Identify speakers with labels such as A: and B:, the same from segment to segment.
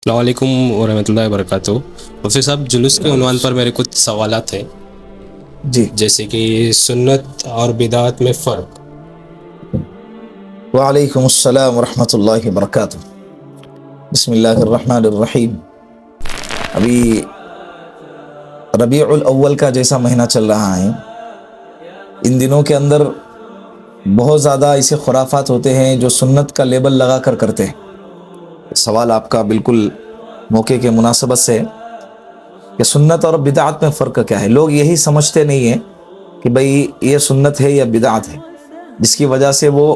A: السلام علیکم ورحمۃ اللہ وبرکاتہ۔ مفتی صاحب، جلوس کے عنوان پر میرے کچھ سوالات ہیں،
B: جی،
A: جیسے کہ سنت اور بدعت میں فرق۔
B: وعلیکم السلام ورحمۃ اللہ وبرکاتہ۔ بسم اللہ الرحمن الرحیم۔ ابھی ربیع الاول کا جیسا مہینہ چل رہا ہے، ان دنوں کے اندر بہت زیادہ ایسے خرافات ہوتے ہیں جو سنت کا لیبل لگا کر کرتے ہیں۔ سوال آپ کا بالکل موقع کے مناسبت سے ہے کہ سنت اور بدعت میں فرق کیا ہے۔ لوگ یہی سمجھتے نہیں ہیں کہ بھئی یہ سنت ہے یا بدعت ہے، جس کی وجہ سے وہ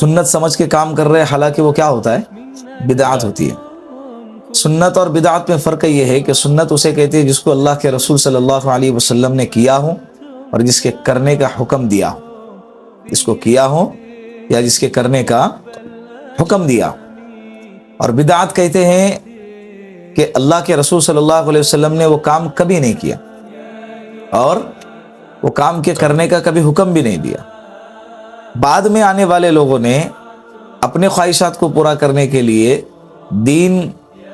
B: سنت سمجھ کے کام کر رہے ہیں، حالانکہ وہ کیا ہوتا ہے؟ بدعت ہوتی ہے۔ سنت اور بدعت میں فرق یہ ہے کہ سنت اسے کہتے ہیں جس کو اللہ کے رسول صلی اللہ علیہ وسلم نے کیا ہو اور جس کے کرنے کا حکم دیا ہو، جس کو کیا ہو یا جس کے کرنے کا حکم دیا ہو۔ اور بدعت کہتے ہیں کہ اللہ کے رسول صلی اللہ علیہ وسلم نے وہ کام کبھی نہیں کیا اور وہ کام کے کرنے کا کبھی حکم بھی نہیں دیا۔ بعد میں آنے والے لوگوں نے اپنے خواہشات کو پورا کرنے کے لیے دین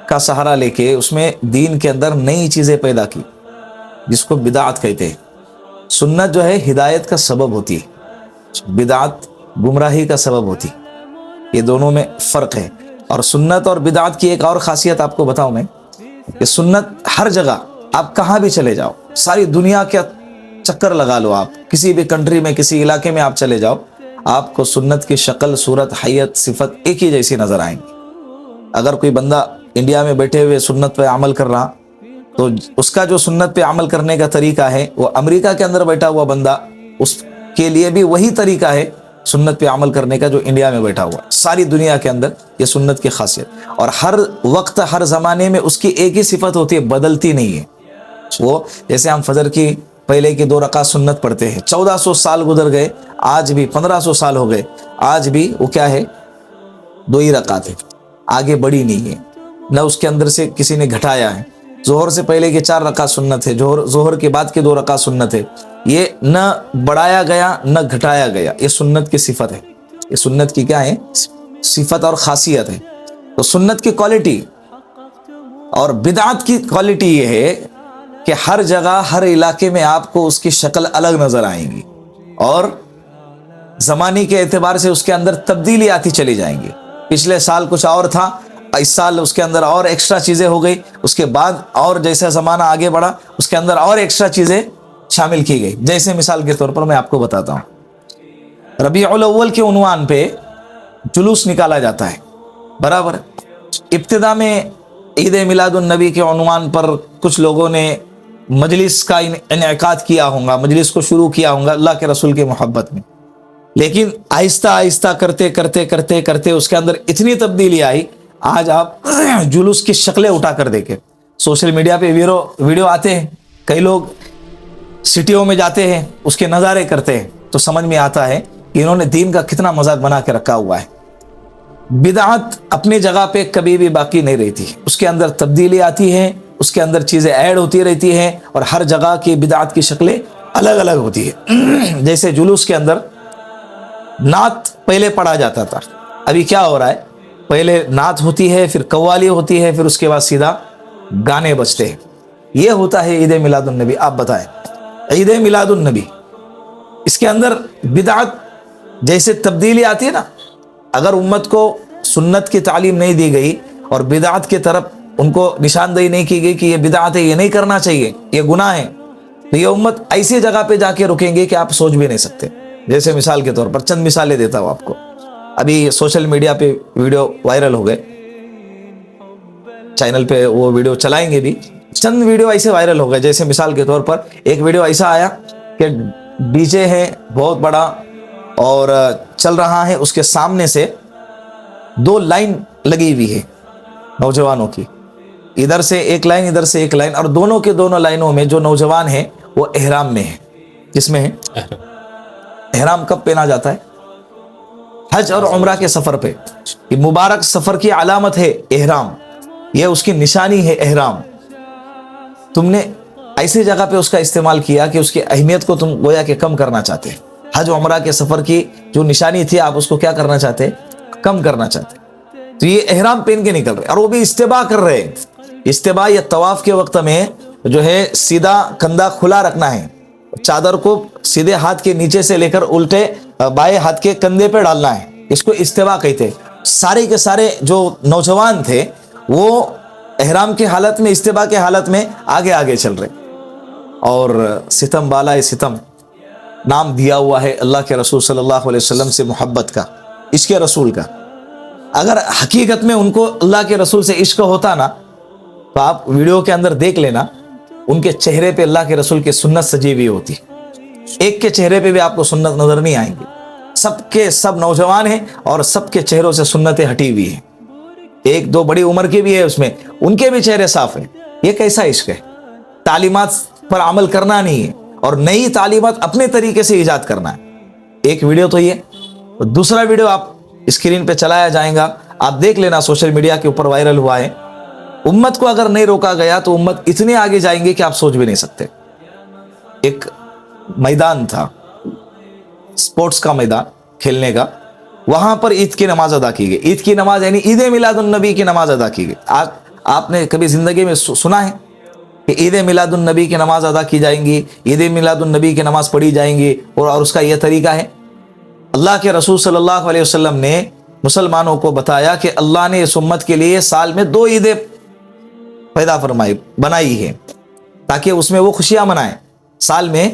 B: کا سہارا لے کے اس میں دین کے اندر نئی چیزیں پیدا کی، جس کو بدعت کہتے ہیں۔ سنت جو ہے ہدایت کا سبب ہوتی ہے، بدعت گمراہی کا سبب ہوتی ہے۔ یہ دونوں میں فرق ہے۔ اور سنت اور بدعت کی ایک اور خاصیت آپ کو بتاؤں میں کہ سنت ہر جگہ، آپ کہاں بھی چلے جاؤ، ساری دنیا کا چکر لگا لو، آپ کسی بھی کنٹری میں کسی علاقے میں آپ چلے جاؤ، آپ کو سنت کی شکل، صورت، حیت، صفت ایک ہی جیسی نظر آئیں گی۔ اگر کوئی بندہ انڈیا میں بیٹھے ہوئے سنت پہ عمل کر رہا تو اس کا جو سنت پہ عمل کرنے کا طریقہ ہے، وہ امریکہ کے اندر بیٹھا ہوا بندہ اس کے لیے بھی وہی طریقہ ہے سنت پہ عمل کرنے کا جو انڈیا میں بیٹھا ہوا۔ ساری دنیا کے اندر یہ سنت کی خاصیت، اور ہر وقت ہر زمانے میں اس کی ایک ہی صفت ہوتی ہے، بدلتی نہیں ہے۔ وہ جیسے ہم فجر کی پہلے کی 2 رکعت سنت پڑھتے ہیں، 1400 سال گزر گئے، آج بھی 1500 سال ہو گئے، آج بھی وہ کیا ہے؟ 2 ہی رکعت ہے، آگے بڑھی نہیں ہے، نہ اس کے اندر سے کسی نے گھٹایا ہے۔ ظہر سے پہلے کے 4 رکعت سنت ہے، ظہر کے بعد کے 2 رکعت سنت ہے، یہ نہ بڑھایا گیا نہ گھٹایا گیا، یہ سنت کی صفت ہے۔ یہ سنت کی کیا ہے؟ صفت اور خاصیت ہے۔ تو سنت کی کوالٹی اور بدعت کی کوالٹی یہ ہے کہ ہر جگہ ہر علاقے میں آپ کو اس کی شکل الگ نظر آئیں گی، اور زمانے کے اعتبار سے اس کے اندر تبدیلی آتی چلی جائیں گی۔ پچھلے سال کچھ اور تھا، اس سال اس کے اندر اور ایکسٹرا چیزیں ہو گئی، اس کے بعد اور جیسا زمانہ آگے بڑھا اس کے اندر اور ایکسٹرا چیزیں شامل کی گئی۔ جیسے مثال کے طور پر میں آپ کو بتاتا ہوں، ربیع الاول کے عنوان پہ جلوس نکالا جاتا ہے، برابر۔ ابتدا میں عید میلاد النبی کے عنوان پر کچھ لوگوں نے مجلس کا انعقاد کیا ہوگا، مجلس کو شروع کیا ہوگا اللہ کے رسول کی محبت میں، لیکن آہستہ آہستہ کرتے کرتے کرتے کرتے اس کے اندر اتنی تبدیلی آئی، آج آپ جلوس کی شکلیں اٹھا کر دیکھیں، سوشل میڈیا پہ ویڈیو آتے ہیں، کئی لوگ سٹیوں میں جاتے ہیں، اس کے نظارے کرتے ہیں، تو سمجھ میں آتا ہے کہ انہوں نے دین کا کتنا مذاق بنا کے رکھا ہوا ہے۔ بدعت اپنی جگہ پہ کبھی بھی باقی نہیں رہتی، اس کے اندر تبدیلی آتی ہے، اس کے اندر چیزیں ایڈ ہوتی رہتی ہیں، اور ہر جگہ کی بدعت کی شکلیں الگ الگ ہوتی ہے۔ جیسے جلوس کے اندر نعت پہلے پڑھا جاتا تھا، ابھی کیا ہو رہا ہے؟ پہلے نعت ہوتی ہے، پھر قوالی ہوتی ہے، پھر اس کے بعد سیدھا گانے بجتے ہیں۔ یہ ہوتا ہے عید میلاد النبی۔ آپ بتائیں، عید میلاد النبی، اس کے اندر بدعت جیسے تبدیلی آتی ہے نا، اگر امت کو سنت کی تعلیم نہیں دی گئی اور بدعت کی طرف ان کو نشاندہی نہیں کی گئی کہ یہ بدعت ہے، یہ نہیں کرنا چاہیے، یہ گناہ ہے، تو یہ امت ایسی جگہ پہ جا کے رکیں گے کہ آپ سوچ بھی نہیں سکتے۔ جیسے مثال کے طور پر چند مثالیں دیتا ہوں آپ کو، ابھی سوشل میڈیا پہ ویڈیو وائرل ہو گئے، چینل پہ وہ ویڈیو چلائیں گے بھی، چند ویڈیو ایسے وائرل ہو گئے۔ جیسے مثال کے طور پر ایک ویڈیو ایسا آیا کہ ڈی جے ہے بہت بڑا اور چل رہا ہے، اس کے سامنے سے 2 لائن لگی ہوئی ہے نوجوانوں کی، ادھر سے ایک لائن ادھر سے ایک لائن، اور دونوں کے دونوں لائنوں میں جو نوجوان ہیں وہ احرام میں ہیں۔ کس میں ہے؟ احرام کب پہنا جاتا ہے؟ حج اور عمرہ کے سفر پہ۔ یہ مبارک سفر کی علامت ہے احرام، یہ اس کی نشانی ہے احرام۔ تم نے ایسی جگہ پہ اس کا استعمال کیا کہ اس کی اہمیت کو تم گویا کہ کم کرنا چاہتے ہیں۔ حج عمرہ کے سفر کی جو نشانی تھی آپ اس کو کیا کرنا چاہتے؟ کم کرنا چاہتے۔ تو یہ احرام پہن کے نکل رہے اور وہ بھی استباء کر رہے ہیں. استباء یا طواف کے وقت میں جو ہے سیدھا کندھا کھلا رکھنا ہے, چادر کو سیدھے ہاتھ کے نیچے سے لے کر الٹے بائیں ہاتھ کے کندھے پہ ڈالنا ہے. اس کو استباء کہتے ہیں. سارے کے سارے جو نوجوان تھے وہ احرام کی حالت میں, استباء کے حالت میں آگے آگے چل رہے, اور ستم بالائے ستم نام دیا ہوا ہے اللہ کے رسول صلی اللہ علیہ وسلم سے محبت کا, عشق رسول کا. اگر حقیقت میں ان کو اللہ کے رسول سے عشق ہوتا نا تو آپ ویڈیو کے اندر دیکھ لینا, ان کے چہرے پہ اللہ کے رسول کی سنت سجی ہوئی ہوتی. ایک کے چہرے پہ بھی آپ کو سنت نظر نہیں آئیں گی. سب کے سب نوجوان ہیں اور سب کے چہروں سے سنتیں ہٹی ہوئی ہیں. ایک دو بڑی عمر کے بھی ہے اس میں, ان کے بھی چہرے صاف ہیں. یہ کیسا عشق ہے؟ تعلیمات پر عمل کرنا نہیں ہے اور نئی تعلیمات اپنے طریقے سے ایجاد کرنا ہے. ایک ویڈیو تو یہ, دوسرا ویڈیو آپ اسکرین پہ چلایا جائے گا, آپ دیکھ لینا, سوشل میڈیا کے اوپر وائرل ہوا ہے. امت کو اگر نہیں روکا گیا تو امت اتنے آگے جائیں گے کہ آپ سوچ بھی نہیں سکتے. ایک میدان تھا, سپورٹس کا میدان کھیلنے کا, وہاں پر عید کی نماز ادا کی گئی. عید کی نماز یعنی عید میلاد النبی کی نماز ادا کی گئی. آپ نے کبھی زندگی میں سنا ہے کہ عید میلاد النبی کی نماز ادا کی جائیں گی, عید میلاد النبی کی نماز پڑھی جائیں گی, اور اس کا یہ طریقہ ہے؟ اللہ کے رسول صلی اللہ علیہ وسلم نے مسلمانوں کو بتایا کہ اللہ نے اس امت کے لیے سال میں 2 عیدیں پیدا فرمائی, بنائی ہے, تاکہ اس میں وہ خوشیاں منائیں. سال میں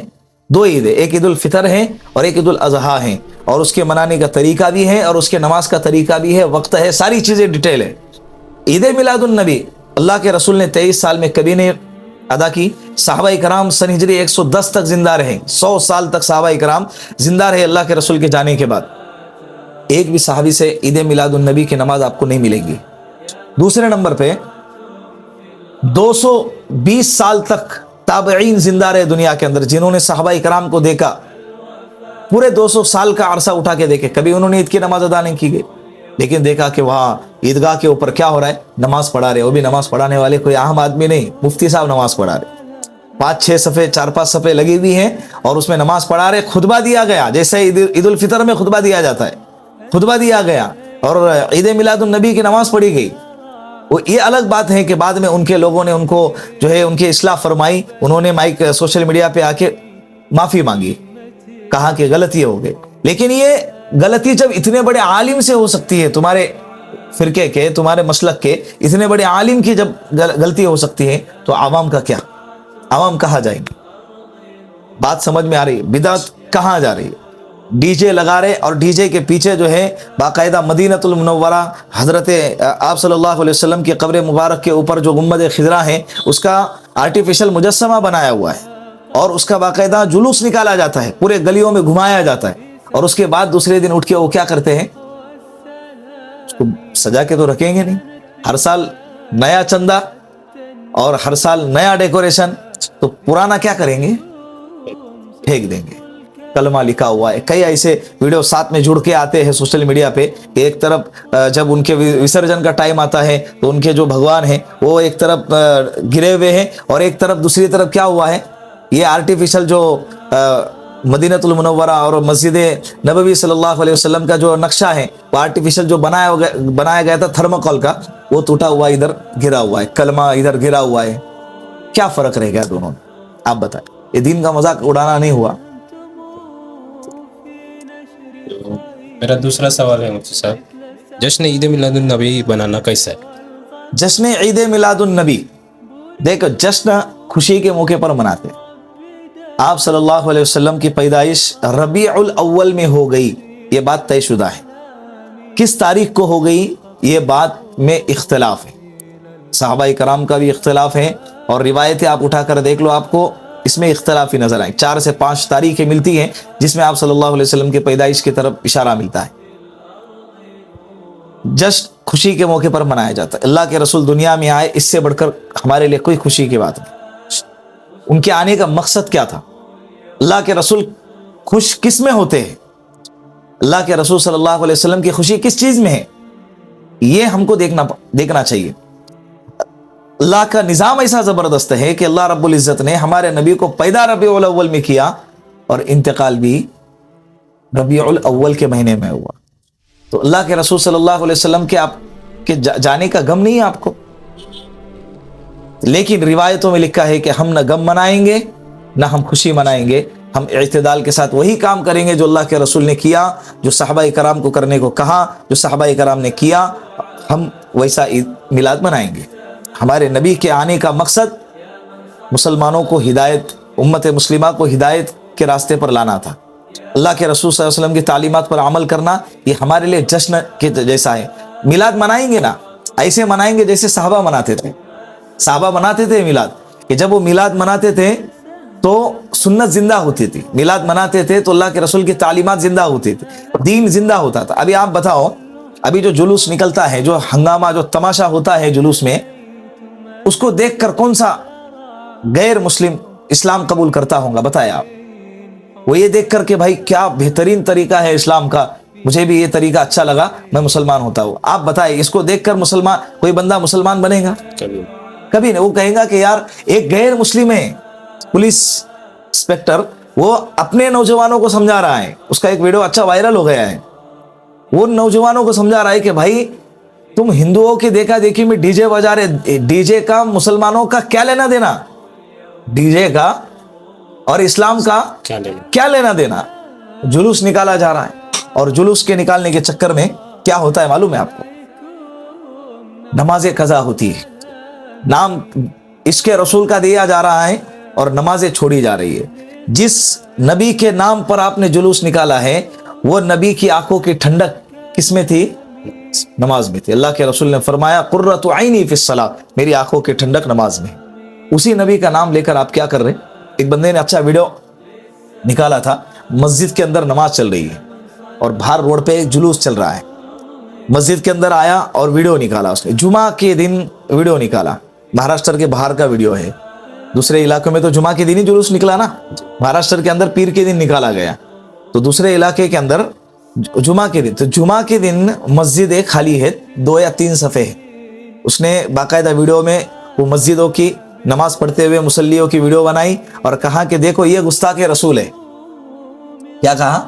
B: 2 عیدیں, ایک عید الفطر ہے اور ایک عید الاضحیٰ ہے, اور اس کے منانے کا طریقہ بھی ہے اور اس کے نماز کا طریقہ بھی ہے, وقت ہے, ساری چیزیں ڈیٹیل ہے. عید میلاد النبی اللہ کے رسول نے 23 سال میں کبھی نہیں ادا کی. صحابہ کرام سن ہجری 110 تک زندہ رہے, 100 سال تک صحابہ کرام زندہ رہے اللہ کے رسول کے جانے کے بعد. ایک بھی صحابی سے عید میلاد النبی کی نماز آپ کو نہیں ملے گی. دوسرے نمبر پہ 220 سال تک تابعین زندہ رہے دنیا کے اندر, جنہوں نے صحابہ کرام کو دیکھا, پورے 200 سال کا عرصہ اٹھا کے دیکھے, کبھی انہوں نے عید کی نماز ادا نہیں کی گئی, لیکن دیکھا کہ وہاں عیدگاہ کے اوپر کیا ہو رہا ہے, نماز پڑھا رہے. وہ بھی نماز پڑھانے والے کوئی عام آدمی نہیں, مفتی صاحب نماز پڑھا رہے, 5-6 صفحے 4-5 صفحے لگی ہوئی ہیں اور اس میں نماز پڑھا رہے. خطبہ دیا گیا, جیسے عید الفطر میں خطبہ دیا جاتا ہے, خطبہ دیا گیا اور عید میلاد النبی کی نماز پڑھی گئی. یہ الگ بات ہے کہ بعد میں ان کے لوگوں نے ان کو جو ہے ان کی اصلاح فرمائی, انہوں نے مائک سوشل میڈیا پہ آ کے معافی مانگی, کہا کہ غلطی ہو گئی. لیکن یہ غلطی جب اتنے بڑے عالم سے ہو سکتی ہے, تمہارے فرقے کے, تمہارے مسلک کے اتنے بڑے عالم کی جب غلطی ہو سکتی ہے, تو عوام کا کیا؟ عوام کہاں جائیں گے؟ بات سمجھ میں آ رہی ہے؟ بدعت کہاں جا رہی ہے؟ ڈی جے لگا رہے, اور ڈی جے کے پیچھے جو ہے باقاعدہ مدینۃ المنورہ حضرت آپ صلی اللہ علیہ وسلم کی قبر مبارک کے اوپر جو گنبد خضرا ہے اس کا آرٹیفیشل مجسمہ بنایا ہوا ہے, اور اس کا باقاعدہ جلوس نکالا جاتا ہے, پورے گلیوں میں گھمایا جاتا ہے, اور اس کے بعد دوسرے دن اٹھ کے وہ کیا کرتے ہیں, اس کو سجا کے تو رکھیں گے نہیں. ہر سال نیا چندہ اور ہر سال نیا ڈیکوریشن, تو پرانا کیا کریں گے؟ پھینک دیں گے. کلمہ لکھا ہوا ہے, کئی ایسے ویڈیو ساتھ میں جڑ کے آتے ہیں سوشل میڈیا پہ کہ ایک طرف جب ان کے وسرجن کا ٹائم آتا ہے تو ان کے جو بھگوان ہیں وہ ایک طرف گرے ہوئے ہیں, اور ایک طرف دوسری طرف کیا ہوا ہے, یہ آرٹیفیشل جو مدینۃ المنورہ اور مسجد نبوی صلی اللہ علیہ وسلم کا جو نقشہ ہے, وہ آرٹیفیشل جو بنایا گیا تھا تھرموکول کا, وہ ٹوٹا ہوا ادھر گرا ہوا ہے, کلمہ ادھر گرا ہوا ہے. کیا فرق رہ گیا دونوں میں؟ آپ بتائیں. یہ دین کا مذاق اڑانا نہیں ہوا؟
A: میرا دوسرا سوال ہے مفتی صاحب, جشن عید میلاد النبی بنانا کیسا ہے؟
B: جشن عید میلاد النبی, دیکھو جشن خوشی کے موقع پر مناتے ہیں. آپ صلی اللہ علیہ وسلم کی پیدائش ربیع الاول میں ہو گئی, یہ بات طے شدہ ہے. کس تاریخ کو ہو گئی یہ بات میں اختلاف ہے, صحابہ کرام کا بھی اختلاف ہے, اور روایتیں آپ اٹھا کر دیکھ لو, آپ کو اس میں اختلافی نظر آئیں. 4 سے 5 تاریخیں ملتی ہیں جس میں آپ صلی اللہ علیہ وسلم کی پیدائش کی طرف اشارہ ملتا ہے. جشن خوشی کے موقع پر منایا جاتا ہے. اللہ کے رسول دنیا میں آئے, اس سے بڑھ کر ہمارے لیے کوئی خوشی کی بات نہیں. ان کے آنے کا مقصد کیا تھا؟ اللہ کے رسول خوش کس میں ہوتے ہیں؟ اللہ کے رسول صلی اللہ علیہ وسلم کی خوشی کس چیز میں ہے؟ یہ ہم کو دیکھنا چاہیے. اللہ کا نظام ایسا زبردست ہے کہ اللہ رب العزت نے ہمارے نبی کو پیدا ربیع الاول میں کیا اور انتقال بھی ربیع الاول کے مہینے میں ہوا. تو اللہ کے رسول صلی اللہ علیہ وسلم کہ جانے کا غم نہیں ہے آپ کو. لیکن روایتوں میں لکھا ہے کہ ہم نہ غم منائیں گے نہ ہم خوشی منائیں گے, ہم اعتدال کے ساتھ وہی کام کریں گے جو اللہ کے رسول نے کیا, جو صحابہ کرام کو کرنے کو کہا, جو صحابہ کرام نے کیا, ہم ویسا عید میلاد منائیں گے. ہمارے نبی کے آنے کا مقصد مسلمانوں کو ہدایت, امت مسلمہ کو ہدایت کے راستے پر لانا تھا. اللہ کے رسول صلی اللہ علیہ وسلم کی تعلیمات پر عمل کرنا یہ ہمارے لیے جشن کے جیسا ہے. میلاد منائیں گے نا ایسے منائیں گے جیسے صحابہ مناتے تھے. صحابہ مناتے تھے میلاد, کہ جب وہ میلاد مناتے تھے تو سنت زندہ ہوتی تھی, میلاد مناتے تھے تو اللہ کے رسول کی تعلیمات زندہ ہوتی تھی, دین زندہ ہوتا تھا. ابھی آپ بتاؤ, ابھی جو جلوس نکلتا ہے, جو ہنگامہ, جو تماشا ہوتا ہے جلوس میں, اس کو دیکھ کر کون سا غیر مسلم اسلام قبول کرتا ہوگا بتائیں آپ. وہ یہ دیکھ کر کہ بھائی کیا بہترین طریقہ ہے اسلام کا, مجھے بھی یہ طریقہ اچھا لگا, میں مسلمان ہوتا ہوں. آپ بتائیں اس کو دیکھ کر مسلمان کوئی بندہ مسلمان بنے گا؟ کبھی نہیں. وہ کہیں گا کہ یار ایک غیر مسلم ہے, پولیس انسپیکٹر, وہ اپنے نوجوانوں کو سمجھا رہا ہے, اس کا ایک ویڈیو اچھا وائرل ہو گیا ہے, وہ نوجوانوں کو سمجھا رہا ہے کہ بھائی تم ہندوؤں کی دیکھا دیکھی میں ڈی جے بجا رہے, ڈی جے کا مسلمانوں کا کیا لینا دینا, ڈی جے کا اور اسلام کا کیا لینا دینا. جلوس نکالا جا رہا ہے, اور جلوس کے نکالنے کے چکر میں کیا ہوتا ہے معلوم ہے آپ کو؟ نماز قضا ہوتی ہے, نام عشق رسول کا دیا جا رہا ہے اور نمازیں چھوڑی جا رہی ہے. جس نبی کے نام پر آپ نے جلوس نکالا ہے وہ نبی کی آنکھوں کی ٹھنڈک کس میں تھی؟ نماز میں تھی. اللہ کے رسول نے فرمایا قرۃ عینی فی الصلاۃ, میری آنکھوں کی ٹھنڈک نماز میں. اسی نبی کا نام لے کر آپ کیا کر رہے؟ ایک بندے نے اچھا ویڈیو نکالا تھا, مسجد کے اندر نماز چل رہی ہے اور باہر روڈ پہ ایک جلوس چل رہا ہے, مسجد کے اندر آیا اور ویڈیو نکالا اس نے, جمعہ کے دن ویڈیو نکالا. مہاراشٹر کے باہر کا ویڈیو ہے, دوسرے علاقوں میں تو جمعہ کے دن ہی جلوس نکلا نا, مہاراشٹر کے اندر پیر کے دن نکالا گیا, تو دوسرے علاقے کے اندر جمعہ کے دن. تو جمعہ کے دن مسجد ایک خالی ہے, 2 یا 3 صفحے ہے. اس نے باقاعدہ ویڈیو میں وہ مسجدوں کی نماز پڑھتے ہوئے مصلیوں کی ویڈیو بنائی اور کہا کہ دیکھو یہ گستاخ رسول ہے. کیا کہا؟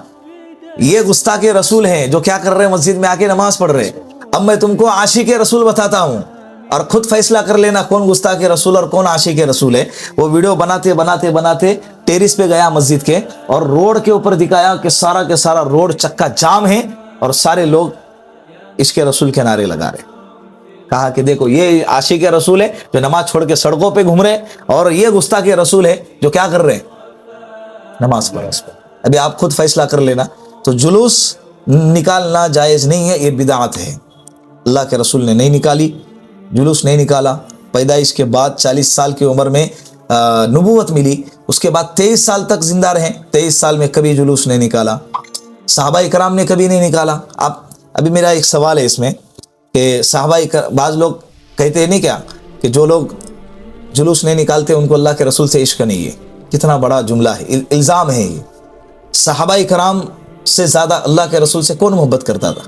B: یہ گستاخ رسول ہیں جو کیا کر رہے ہیں, مسجد میں آ کے نماز پڑھ رہے. اب میں تم کو عاشق رسول بتاتا ہوں اور خود فیصلہ کر لینا کون گستاخ رسول اور کون عاشق رسول ہے. وہ ویڈیو بناتے بناتے بناتے ٹیرس پہ گیا مسجد کے, اور روڈ کے اوپر دکھایا کہ سارا کے سارا روڈ چکا جام ہے اور سارے لوگ عشق رسول کے نعرے لگا رہے. کہا کہ دیکھو یہ عاشق رسول ہے جو نماز چھوڑ کے سڑکوں پہ گھوم رہے, اور یہ گستاخ رسول ہے جو کیا کر رہے, نماز پڑھ رہے. ابھی آپ خود فیصلہ کر لینا. تو جلوس نکالنا جائز نہیں ہے, یہ بدعت ہے. اللہ کے رسول نے نہیں نکالی, جلوس نہیں نکالا. پیدائش کے بعد 40 سال کی عمر میں نبوت ملی, اس کے بعد 23 سال تک زندہ رہے, 23 سال میں کبھی جلوس نہیں نکالا. صحابہ کرام نے کبھی نہیں نکالا. آپ ابھی میرا ایک سوال ہے اس میں کہ صحابہ, بعض لوگ کہتے ہیں نہیں کیا کہ جو لوگ جلوس نہیں نکالتے ان کو اللہ کے رسول سے عشق نہیں ہے. کتنا بڑا جملہ ہے, الزام ہے یہ. صحابہ کرام سے زیادہ اللہ کے رسول سے کون محبت کرتا تھا؟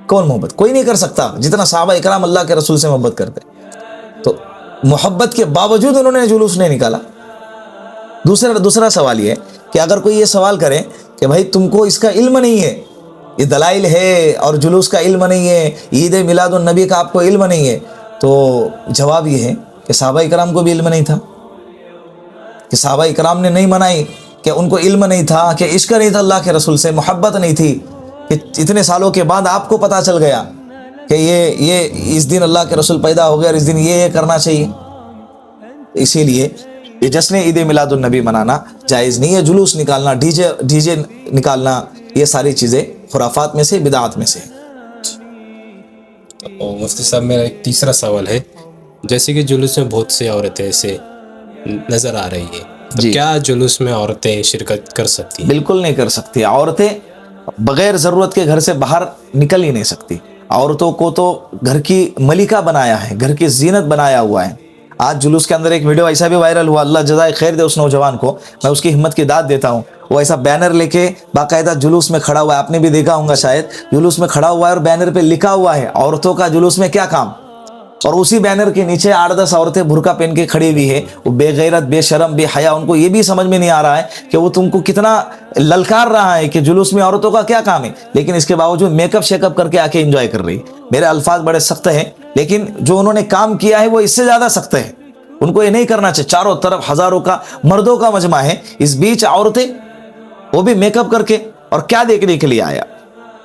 B: کون محبت؟ کوئی نہیں کر سکتا جتنا صحابہ کرام اللہ کے رسول سے محبت کرتے. تو محبت کے باوجود انہوں نے جلوس نہیں نکالا. دوسرا سوال یہ ہے کہ اگر کوئی یہ سوال کرے کہ بھائی تم کو اس کا علم نہیں ہے, یہ دلائل ہے اور جلوس کا علم نہیں ہے, عید میلاد النبی کا آپ کو علم نہیں ہے, تو جواب یہ ہے کہ صحابہ کرام کو بھی علم نہیں تھا, کہ صحابہ کرام نے نہیں منائی, کہ ان کو علم نہیں تھا, کہ عشق نہیں تھا اللہ کے رسول سے, محبت نہیں تھی, کہ اتنے سالوں کے بعد آپ کو پتہ چل گیا کہ یہ اس دن اللہ کے رسول پیدا ہو گیا اور اس دن یہ کرنا چاہیے. اسی لیے یہ جشن عید میلاد النبی منانا جائز نہیں ہے. جلوس نکالنا, ڈی جے نکالنا, یہ ساری چیزیں خرافات میں سے, بدعات میں سے.
A: تو مفتی صاحب میرا ایک تیسرا سوال ہے, جیسے کہ جلوس میں بہت سی عورتیں ایسے نظر آ رہی ہیں, تو کیا جلوس میں عورتیں شرکت کر سکتی ہیں؟
B: بالکل نہیں کر سکتی. عورتیں بغیر ضرورت کے گھر سے باہر نکل ہی نہیں سکتی. عورتوں کو تو گھر کی ملکہ بنایا ہے, گھر کی زینت بنایا ہوا ہے. آج جلوس کے اندر ایک ویڈیو ایسا بھی وائرل ہوا, اللہ جزائے خیر دے اس نوجوان کو, میں اس کی ہمت کی داد دیتا ہوں. وہ ایسا بینر لے کے باقاعدہ جلوس میں کھڑا ہوا ہے, آپ نے بھی دیکھا ہوگا شاید, جلوس میں کھڑا ہوا ہے اور بینر پہ لکھا ہوا ہے عورتوں کا جلوس میں کیا کام. اور اسی بینر کے نیچے 8-10 عورتیں برقع پہن کے کھڑی ہوئی ہے. وہ بے غیرت, بے شرم, بے حیا, ان کو یہ بھی سمجھ میں نہیں آ رہا ہے کہ وہ تم کو کتنا للکار رہا ہے کہ جلوس میں عورتوں کا کیا کام ہے، لیکن اس کے باوجود میک اپ شیک اپ کر کے آ کے انجوائے کر رہی ہے۔ میرے الفاظ بڑے سخت ہیں، لیکن جو انہوں نے کام کیا ہے وہ اس سے زیادہ سخت ہے۔ ان کو یہ نہیں کرنا چاہیے۔ چاروں طرف ہزاروں کا مردوں کا مجمع ہے، اس بیچ عورتیں، وہ بھی میک اپ کر کے، اور کیا دیکھنے کے لیے آیا؟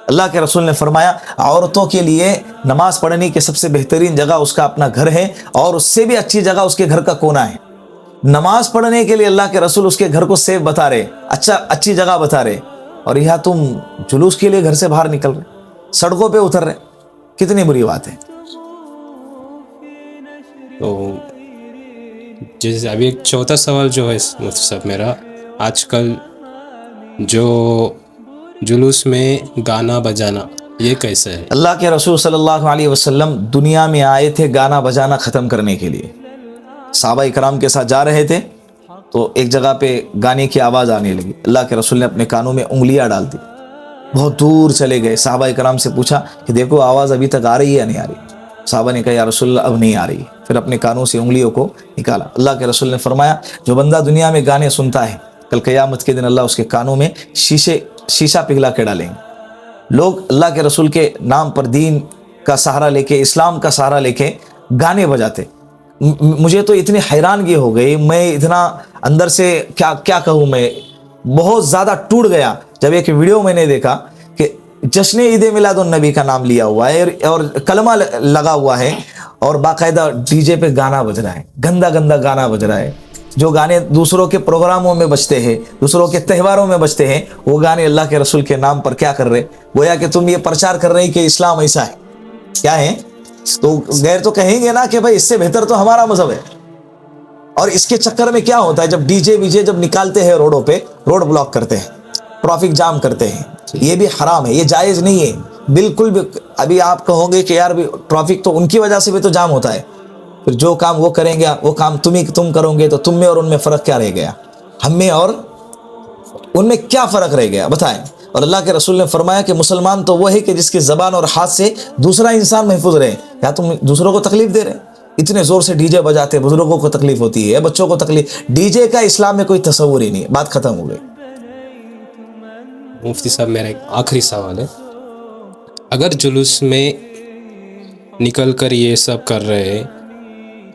B: اللہ کے رسول نے فرمایا عورتوں کے لیے نماز پڑھنے کی سب سے بہترین جگہ اس کا اپنا گھر ہے، اور اس سے بھی اچھی جگہ اس کے گھر کا کونا ہے۔ نماز پڑھنے کے لیے اللہ کے رسول اس کے گھر کو سیف بتا رہے، اچھی جگہ بتا رہے، اور یہاں تم جلوس کے لیے گھر سے باہر نکل رہے، سڑکوں پہ اتر رہے، کتنی بری بات ہے۔
A: تو جیسے ابھی ایک چوتھا سوال جو ہے مفتی صاحب میرا، آج کل جو جلوس میں گانا بجانا یہ کیسا ہے؟
B: اللہ کے رسول صلی اللہ علیہ وسلم دنیا میں آئے تھے گانا بجانا ختم کرنے کے لیے۔ صحابہ اکرام کے ساتھ جا رہے تھے تو ایک جگہ پہ گانے کی آواز آنے لگی، اللہ کے رسول نے اپنے کانوں میں انگلیاں ڈال دی، بہت دور چلے گئے۔ صحابہ اکرام سے پوچھا کہ دیکھو آواز ابھی تک آ رہی ہے یا نہیں آ رہی؟ صحابہ نے کہا یا رسول اللہ اب نہیں آ رہی۔ پھر اپنے کانوں سے انگلیوں کو نکالا۔ اللہ کے رسول نے فرمایا جو بندہ دنیا میں گانے سنتا ہے، کل قیامت کے دن اللہ اس کے کانوں میں شیشہ پگھلا کے ڈالیں گے۔ لوگ اللہ کے رسول کے نام پر دین کا سہارا لے کے، اسلام کا سہارا لے کے گانے بجاتے۔ مجھے تو اتنی حیرانگی ہو گئی، میں اتنا اندر سے کیا کہوں، میں بہت زیادہ ٹوٹ گیا جب ایک ویڈیو میں نے دیکھا کہ جشن عید میلاد النبی کا نام لیا ہوا ہے اور کلمہ لگا ہوا ہے، اور باقاعدہ ڈی جے پہ گانا بج رہا ہے، گندا گانا بج رہا ہے۔ جو گانے دوسروں کے پروگراموں میں بجتے ہیں، دوسروں کے تہواروں میں بجتے ہیں، وہ گانے اللہ کے رسول کے نام پر کیا کر رہے؟ گویا کہ تم یہ پرچار کر رہے ہیں کہ اسلام ایسا ہے، کیا ہے؟ تو غیر تو کہیں گے نا کہ بھائی اس سے بہتر تو ہمارا مذہب ہے۔ اور اس کے چکر میں کیا ہوتا ہے، جب ڈی جے جب نکالتے ہیں روڈوں پہ، روڈ بلاک کرتے ہیں، ٹریفک جام کرتے ہیں، یہ بھی حرام ہے، یہ جائز نہیں ہے بالکل بھی۔ ابھی آپ کہو گے کہ یار ٹریفک تو ان کی وجہ سے بھی تو جام ہوتا ہے، پھر جو کام وہ کریں گے، وہ کام تم کرو گے، تو تم میں اور ان میں فرق کیا رہ گیا؟ ہم میں اور ان میں کیا فرق رہ گیا بتائیں؟ اور اللہ کے رسول نے فرمایا کہ مسلمان تو وہ ہے کہ جس کی زبان اور ہاتھ سے دوسرا انسان محفوظ رہے۔ یا تم دوسروں کو تکلیف دے رہے، اتنے زور سے ڈی جے بجاتے، بزرگوں کو تکلیف ہوتی ہے، بچوں کو تکلیف۔ ڈی جے کا اسلام میں کوئی تصور ہی نہیں ہے، بات ختم ہو گئی۔
A: مفتی صاحب میرا ایک آخری سوال ہے، اگر جلوس میں نکل کر یہ سب کر رہے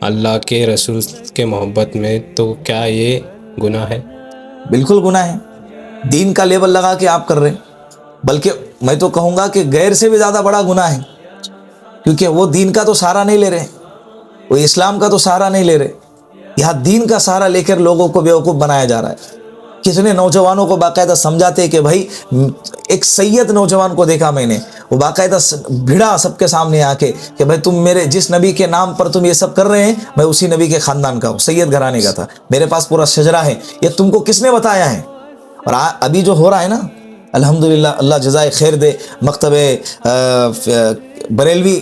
A: اللہ کے رسول کے محبت میں، تو کیا یہ گناہ ہے؟
B: بالکل گناہ ہے، دین کا لیبل لگا کے آپ کر رہے ہیں، بلکہ میں تو کہوں گا کہ غیر سے بھی زیادہ بڑا گناہ ہے، کیونکہ وہ دین کا تو سہارا نہیں لے رہے، وہ اسلام کا تو سہارا نہیں لے رہے، یہاں دین کا سہارا لے کر لوگوں کو بیوقوف بنایا جا رہا ہے۔ کتنے نوجوانوں کو باقاعدہ سمجھاتے کہ بھائی، ایک سید نوجوان کو دیکھا میں نے، وہ باقاعدہ بھیڑا سب کے سامنے آ کے کہ بھائی تم میرے جس نبی کے نام پر تم یہ سب کر رہے ہیں، میں اسی نبی کے خاندان کا ہوں، سید گھرانے کا تھا، میرے پاس پورا شجرہ ہے، یہ تم کو کس نے بتایا ہے؟ اور ابھی جو ہو رہا ہے نا، الحمدللہ اللہ جزائے خیر دے، مکتب بریلوی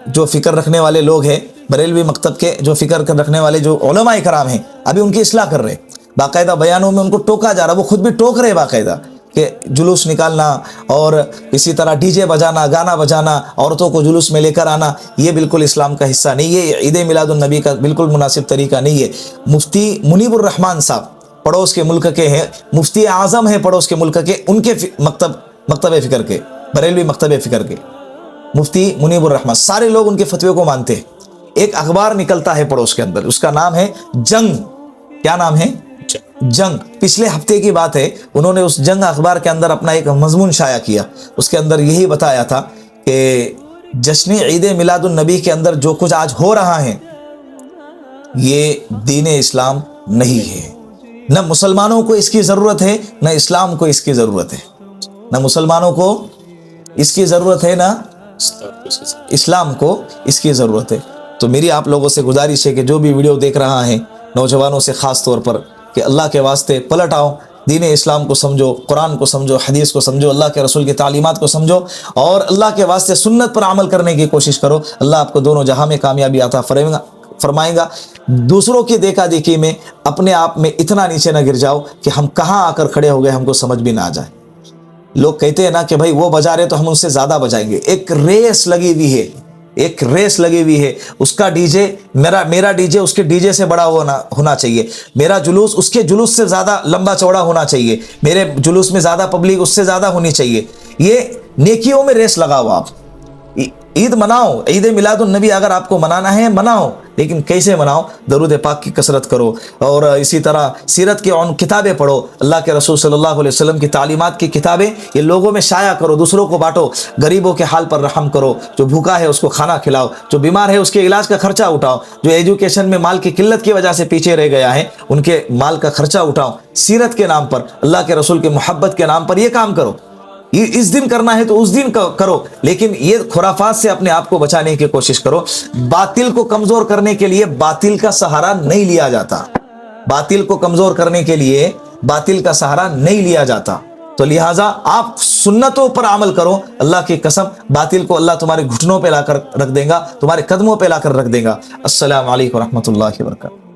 B: جو فکر رکھنے والے لوگ ہیں، بریلوی مکتب کے جو فکر رکھنے والے جو علماء کرام ہیں، ابھی ان کی اصلاح کر رہے، باقاعدہ بیانوں میں ان کو ٹوکا جا رہا، وہ خود بھی ٹوک رہے باقاعدہ کہ جلوس نکالنا اور اسی طرح ڈی جے بجانا، گانا بجانا، عورتوں کو جلوس میں لے کر آنا، یہ بالکل اسلام کا حصہ نہیں ہے، عید میلاد النبی کا بالکل مناسب طریقہ نہیں ہے۔ مفتی منیب الرحمان صاحب پڑوس کے ملک کے ہیں، مفتی اعظم ہیں پڑوس کے ملک کے، ان کے مکتب فکر کے، بریلوی مکتب فکر کے مفتی منیب الرحمان، سارے لوگ ان کے فتوے کو مانتے ہیں۔ ایک اخبار نکلتا ہے پڑوس کے اندر، اس کا نام ہے جنگ، کیا نام ہے؟ جنگ۔ پچھلے ہفتے کی بات ہے، انہوں نے اس جنگ اخبار کے اندر اپنا ایک مضمون شائع کیا، اس کے اندر یہی بتایا تھا کہ جشن عید میلاد النبی کے اندر جو کچھ آج ہو رہا ہے یہ دین اسلام نہیں ہے، نہ مسلمانوں کو اس کی ضرورت ہے، نہ اسلام کو اس کی ضرورت ہے، نہ مسلمانوں کو اس کی ضرورت ہے، نہ اسلام کو اس کی ضرورت ہے۔ تو میری آپ لوگوں سے گزارش ہے کہ جو بھی ویڈیو دیکھ رہا ہے، نوجوانوں سے خاص طور پر، کہ اللہ کے واسطے پلٹ آؤ، دین اسلام کو سمجھو، قرآن کو سمجھو، حدیث کو سمجھو، اللہ کے رسول کی تعلیمات کو سمجھو، اور اللہ کے واسطے سنت پر عمل کرنے کی کوشش کرو۔ اللہ آپ کو دونوں جہاں میں کامیابی عطا فرمائے گا۔ دوسروں کی دیکھا دیکھی میں اپنے آپ میں اتنا نیچے نہ گر جاؤ کہ ہم کہاں آ کر کھڑے ہو گئے، ہم کو سمجھ بھی نہ آ جائے۔ لوگ کہتے ہیں نا کہ بھائی وہ بجا رہے تو ہم ان سے زیادہ بجائیں گے، ایک ریس لگی ہوئی ہے، ایک ریس لگی ہوئی ہے, اس کا ڈی جے میرا ڈی جے اس کے ڈی جے سے بڑا ہونا چاہیے, میرا جلوس اس کے جلوس سے زیادہ لمبا چوڑا ہونا چاہیے, میرے جلوس میں زیادہ پبلک اس سے زیادہ ہونی چاہیے. یہ نیکیوں میں ریس لگاؤ. آپ عید مناؤ, عید میلاد النبی اگر آپ کو منانا ہے مناؤ, لیکن کیسے مناؤ؟ درود پاک کی کثرت کرو, اور اسی طرح سیرت کی کتابیں پڑھو, اللہ کے رسول صلی اللہ علیہ وسلم کی تعلیمات کی کتابیں یہ لوگوں میں شائع کرو, دوسروں کو بانٹو, غریبوں کے حال پر رحم کرو, جو بھوکا ہے اس کو کھانا کھلاؤ, جو بیمار ہے اس کے علاج کا خرچہ اٹھاؤ, جو ایجوکیشن میں مال کی قلت کی وجہ سے پیچھے رہ گیا ہے ان کے مال کا خرچہ اٹھاؤ. سیرت کے نام پر, اللہ کے رسول کی محبت کے نام پر یہ کام کرو. اس دن کرنا ہے تو اس دن کرو, لیکن یہ خرافات سے اپنے آپ کو بچانے کی کوشش کرو. باطل کو کمزور کرنے کے لیے باطل کا سہارا نہیں لیا جاتا, باطل کو کمزور کرنے کے لیے باطل کا سہارا نہیں لیا جاتا. تو لہٰذا آپ سنتوں پر عمل کرو. اللہ کی قسم باطل کو اللہ تمہارے گھٹنوں پہ لا کر رکھ دے گا, تمہارے قدموں پہ لا کر رکھ دے گا. السلام علیکم ورحمۃ اللہ وبرکاتہ.